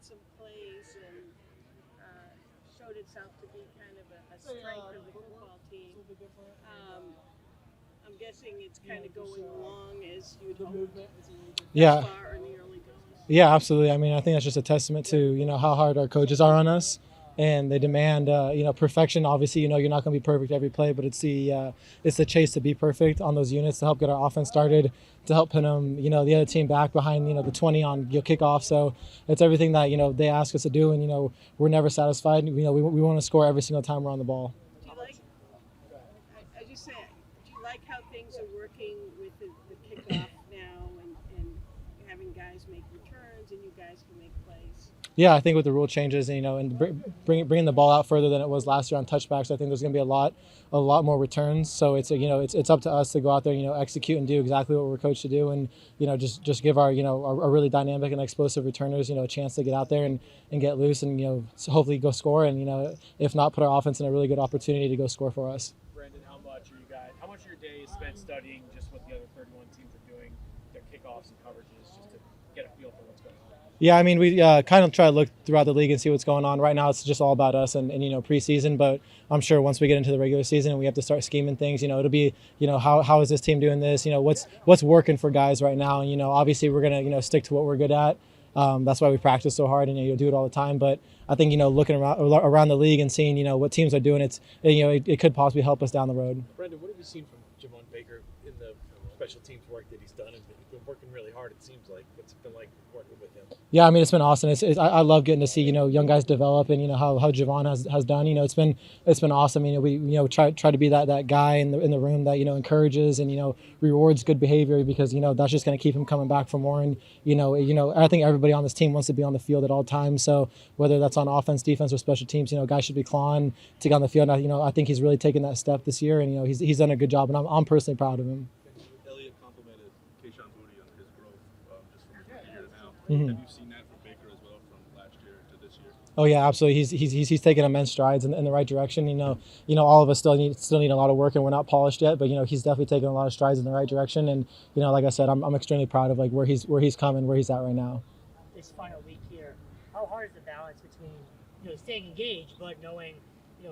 some plays and showed itself to be kind of a strength of the football team. Um, I'm guessing it's kind of going along as you'd hoped thus Yeah, far in the early goings. yeah, absolutely. I mean, I think that's just a testament to how hard our coaches are on us, and they demand perfection. Obviously, you're not going to be perfect every play, but it's the chase to be perfect on those units to help get our offense started, to help put them the other team back behind the 20 on kickoff. So it's everything that they ask us to do, and we're never satisfied. We want to score every single time we're on the ball. Do you like? I just say, do you like how things are working with the kickoff now and having guys make returns and you guys can make plays? Yeah, I think with the rule changes, and bringing the ball out further than it was last year on touchbacks, I think there's going to be a lot more returns. So it's up to us to go out there, execute and do exactly what we're coached to do, and just give our really dynamic and explosive returners, a chance to get out there and get loose and so hopefully go score, and if not, put our offense in a really good opportunity to go score for us. Brenden, how much of your day is spent studying just what the other 31 teams are doing, their kickoffs and coverages, just to get a feel for what's going on? Yeah, I mean, we kind of try to look throughout the league and see what's going on. Right now, it's just all about us and preseason. But I'm sure once we get into the regular season and we have to start scheming things, it'll be how is this team doing this? What's working for guys right now? And obviously we're gonna stick to what we're good at. That's why we practice so hard and you'll do it all the time. But I think looking around the league and seeing what teams are doing, it could possibly help us down the road. Brenden, what have you seen from Javon Baker in the special teams work that he's done? And he's been working really hard, it seems like. What's it been like working with him? Yeah, I mean, it's been awesome. I love getting to see young guys develop, and how Javon has done. It's been awesome. We try to be that guy in the room that encourages and rewards good behavior, because that's just going to keep him coming back for more. And I think everybody on this team wants to be on the field at all times. So whether that's on offense, defense, or special teams, guys should be clawing to get on the field. And I think he's really taken that step this year, and he's done a good job, and I'm personally proud of him. Elliott complimented Kayshon Boutte on his growth just from his rookie year to now. Mm-hmm. Have you seen that from Baker as well, from last year to this year? Oh yeah, absolutely. He's taken immense strides in the right direction. All of us still need a lot of work, and we're not polished yet. But he's definitely taken a lot of strides in the right direction. And like I said, I'm extremely proud of where he's come and where he's at right now. This final week here, how hard is the balance between staying engaged but knowing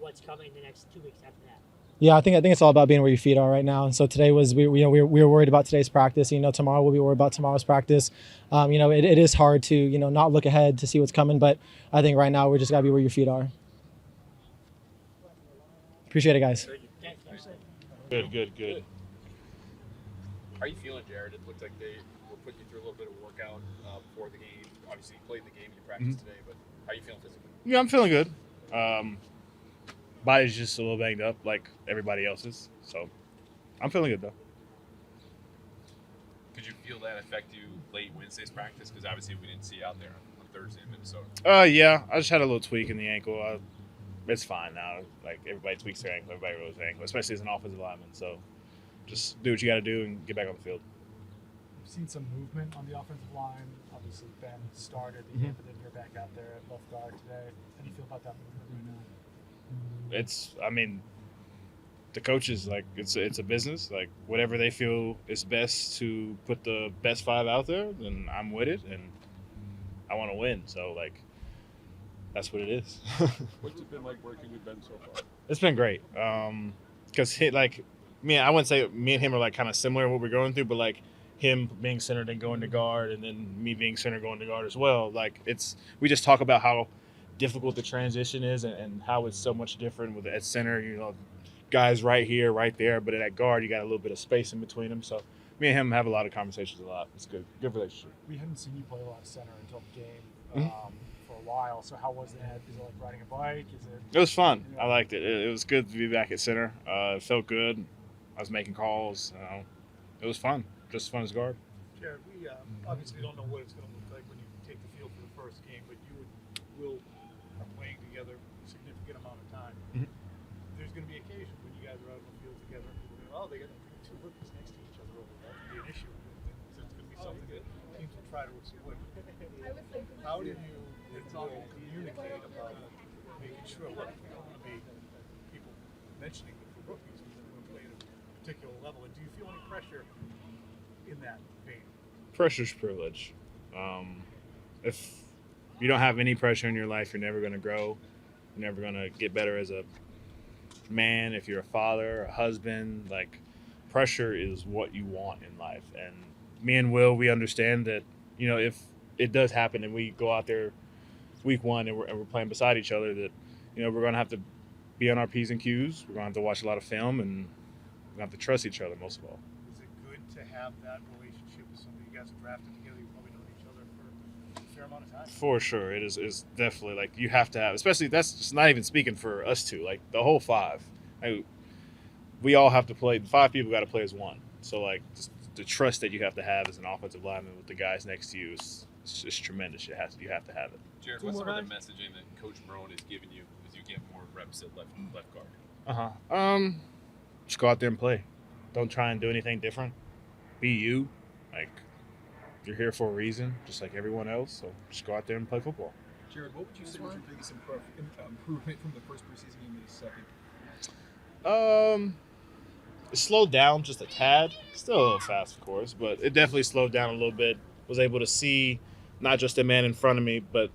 what's coming the next 2 weeks after that? Yeah, I think it's all about being where your feet are right now. And so today was we were worried about today's practice. Tomorrow we'll be worried about tomorrow's practice. It is hard to not look ahead to see what's coming, but I think right now we just gotta be where your feet are. Appreciate it, guys. Good. How are you feeling, Jared? It looked like they were putting you through a little bit of workout before the game. Obviously, you played the game, you practiced today, but how are you feeling physically? Yeah, I'm feeling good. Body's just a little banged up like everybody else's. So I'm feeling good, though. Could you feel that affect you late Wednesday's practice? Because obviously we didn't see you out there on Thursday in Minnesota. Yeah, I just had a little tweak in the ankle. It's fine now. Like, everybody tweaks their ankle. Everybody rolls their ankle, especially as an offensive lineman. So just do what you got to do and get back on the field. We've seen some movement on the offensive line. Obviously, Ben started the game, but then you're back out there at left guard today. How do you feel about that movement right now? The coaches, it's a business. Like, whatever they feel is best to put the best five out there, then I'm with it, and I want to win. So, that's what it is. What's it been like working with Ben so far? It's been great. Because I wouldn't say me and him are kind of similar in what we're going through, but him being center then going to guard, and then me being center going to guard as well. We just talk about how difficult the transition is and how it's so much different at center. Guys right here, right there, but at guard you got a little bit of space in between them. So me and him have a lot of conversations a lot. It's good relationship. We hadn't seen you play a lot of center until the game for a while. So how was that? Is it like riding a bike? It was fun. I liked it. It was good to be back at center. It felt good. I was making calls. It was fun. Just as fun as guard. Jared, we obviously don't know what it's going to look like when you take the field for the first game, but you and Will are playing together a significant amount of time. Mhm. There's going to be occasions when you guys are out on the field together and people go, they got two rookies next to each other over there. That could be an issue. So it's going to be something that teams will try to exploit. How did you and Will communicate about making sure what you don't want to be people mentioning that for rookies who want to play at a particular level? And do you feel any pressure in that vein? Pressure's privilege. If you don't have any pressure in your life, you're never going to grow. You're never going to get better as a man, if you're a father, a husband. Like, pressure is what you want in life. And me and Will, we understand that, if it does happen and we go out there week one and we're playing beside each other, that, we're going to have to be on our P's and Q's. We're going to have to watch a lot of film, and we're going to have to trust each other most of all. Is it good to have that relationship with somebody you guys have drafted together? You probably known each other for a fair amount of time. For sure. It is definitely, like, you have to have, especially, that's just not even speaking for us two, like the whole five. We all have to play. 5 people got to play as one. So, like, just the trust that you have to have as an offensive lineman with the guys next to you is just tremendous. You have to have it. Jared, what's some of the messaging that Coach Marone is giving you as you get more reps at left guard? Just go out there and play. Don't try and do anything different. Be you. Like, you're here for a reason, just like everyone else. So just go out there and play football. Jared, what would you say was your biggest improvement from the first preseason game to the second? It slowed down just a tad. Still a little fast, of course, but it definitely slowed down a little bit. Was able to see not just the man in front of me, but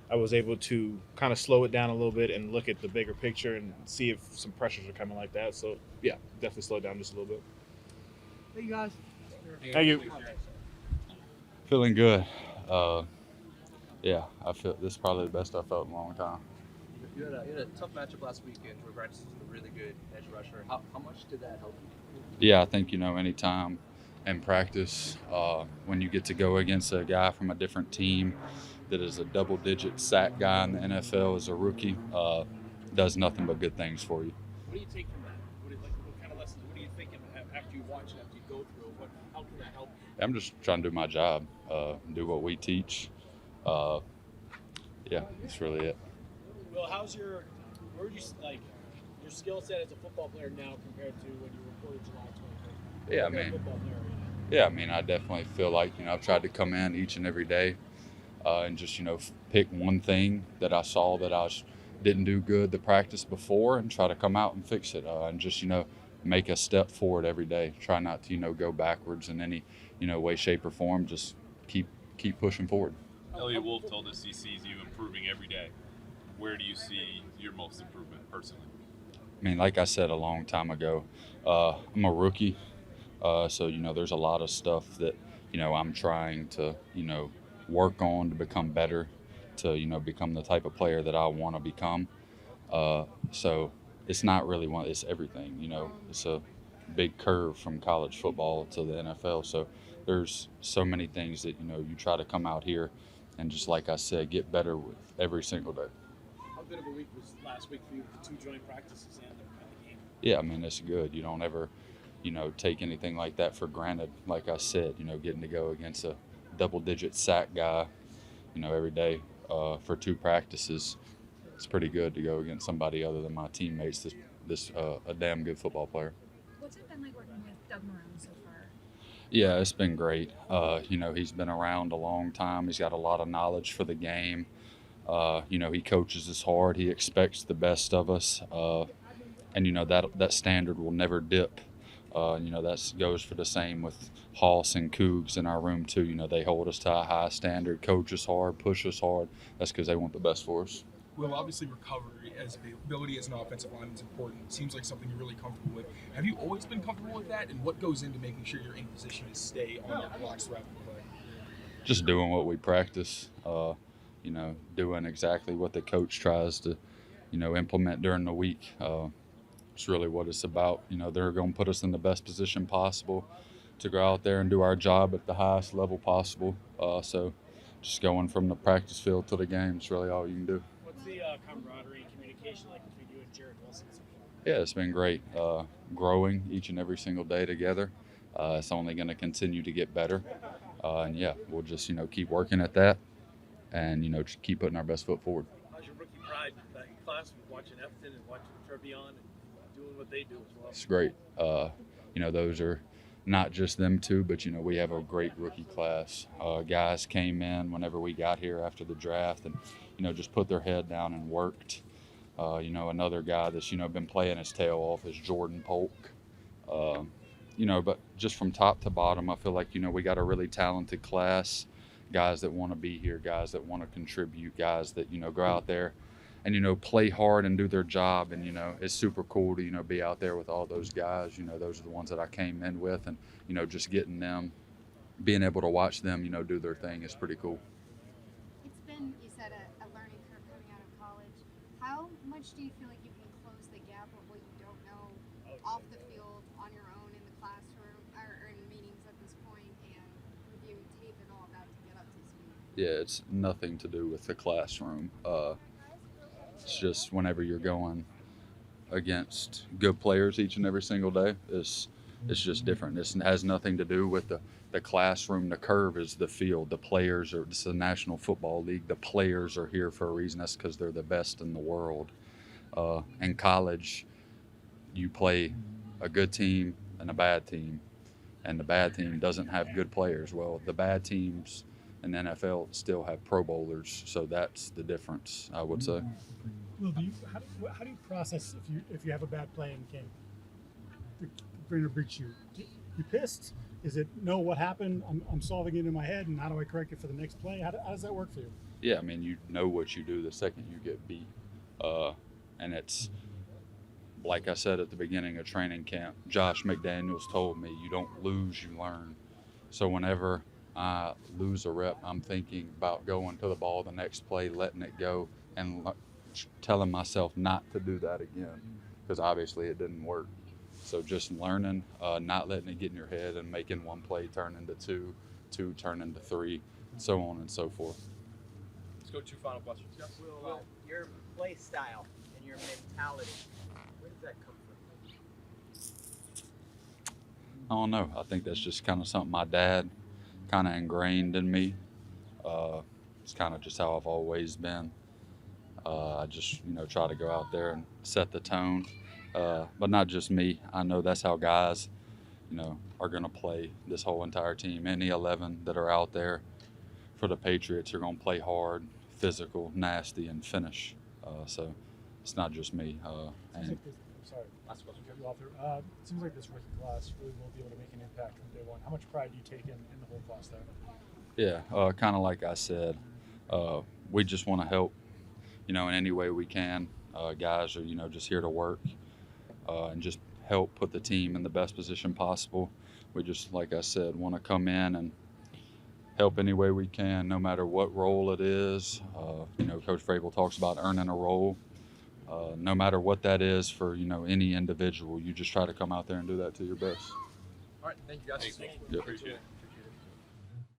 I was able to kind of slow it down a little bit and look at the bigger picture and see if some pressures are coming like that. So, yeah, definitely slowed down just a little bit. Hey, guys. Thank you. Feeling good. Yeah, I feel this is probably the best I felt in a long time. You had a tough matchup last weekend where Brenden is a really good edge rusher. How much did that help you? Yeah, I think, anytime in practice, when you get to go against a guy from a different team that is a double-digit sack guy in the NFL as a rookie, does nothing but good things for you. What do you take from that? What kind of lessons? What do you think after you watch it, after you go through it? How can that help you? I'm just trying to do my job, do what we teach. Yeah, that's really it. Well, where would you like your skill set as a football player now compared to when you reported July 21st? Yeah, I mean, I definitely feel like, I've tried to come in each and every day and just, pick one thing that I saw that I didn't do good the practice before and try to come out and fix it and just, make a step forward every day. Try not to, go backwards in any, way, shape, or form. Just keep pushing forward. Elliot Wolf told us he sees you improving every day. Where do you see your most improvement personally? I mean, like I said a long time ago, I'm a rookie, so there's a lot of stuff that I'm trying to work on to become better, to become the type of player that I want to become. So it's not really one; it's everything. It's a big curve from college football to the NFL. So there's so many things that you try to come out here and just like I said, get better with every single day. How good of a week was last week for you with the 2 joint practices and the game? Yeah, I mean, it's good. You don't ever, take anything like that for granted. Like I said, getting to go against a double-digit sack guy, every day for 2 practices, it's pretty good to go against somebody other than my teammates, a damn good football player. What's it been like working with Doug Marone so far? Yeah, it's been great. He's been around a long time. He's got a lot of knowledge for the game. He coaches us hard. He expects the best of us. And that standard will never dip. That goes for the same with Hoss and Cougs in our room too. They hold us to a high standard, coach us hard, push us hard. That's because they want the best for us. Well, obviously recovery as ability as an offensive lineman is important. It seems like something you're really comfortable with. Have you always been comfortable with that? And what goes into making sure you're in position to stay on your blocks throughout the play? Just doing what we practice. Doing exactly what the coach tries to, implement during the week. It's really what it's about. They're going to put us in the best position possible to go out there and do our job at the highest level possible. So just going from the practice field to the game is really all you can do. What's the camaraderie and communication like between you and Jared Wilson? Yeah, it's been great. Growing each and every single day together. It's only going to continue to get better. And yeah, we'll just, keep working at that and, just keep putting our best foot forward. How's your rookie pride back in class watching Efton and watching Trevion and doing what they do as well? It's great. Those are not just them two, but, we have a great rookie class. Guys came in whenever we got here after the draft and, just put their head down and worked. Another guy that's, been playing his tail off is Jordan Polk. But just from top to bottom, I feel like, we got a really talented class. guys that want to be here, guys that want to contribute, guys that, go out there and, play hard and do their job. And, it's super cool to, be out there with all those guys. Those are the ones that I came in with, and, just getting them, being able to watch them, do their thing is pretty cool. It's been, you said, a learning curve coming out of college. How much do you feel like you can close the gap of what you don't know off the field, on your own, in the classroom, or in meetings at this point, and reviewing tape and all that to get up to speed? Yeah, it's nothing to do with the classroom. It's just whenever you're going against good players each and every single day, it's just different. It has nothing to do with the classroom. The curve is the field. The players are, it's the National Football League. The players are here for a reason. That's because they're the best in the world. In college, you play a good team and a bad team, and the bad team doesn't have good players. Well, the bad teams in the NFL still have Pro Bowlers, so that's the difference, I would say. Will, how do you process if you have a bad play in game? The brainer beats you. You pissed? Is it, no, what happened? I'm solving it in my head, and how do I correct it for the next play? How does that work for you? Yeah, I mean, you know what you do the second you get beat. And it's, like I said at the beginning of training camp, Josh McDaniels told me, you don't lose, you learn. So whenever I lose a rep, I'm thinking about going to the ball the next play, letting it go, and telling myself not to do that again, because obviously it didn't work. So just learning, not letting it get in your head, and making one play turn into two turn into three, so on and so forth. Let's go to final questions. Yes. Will, your play style and your mentality, where does that come from? I don't know. I think that's just kind of something my dad kind of ingrained in me. It's kind of just how I've always been. I just, try to go out there and set the tone. But not just me. I know that's how guys, are going to play. This whole entire team, any 11 that are out there for the Patriots, are going to play hard, physical, nasty, and finish. So it's not just me. Sorry, last question. It seems like this rookie class really will be able to make an impact from day one. How much pride do you take in the whole class there? Yeah, kind of like I said, we just want to help, in any way we can. Guys are, just here to work and just help put the team in the best position possible. We just, like I said, want to come in and help any way we can, no matter what role it is. Coach Vrabel talks about earning a role. No matter what that is for, any individual, you just try to come out there and do that to your best. All right, thank you guys. Thanks. Appreciate it.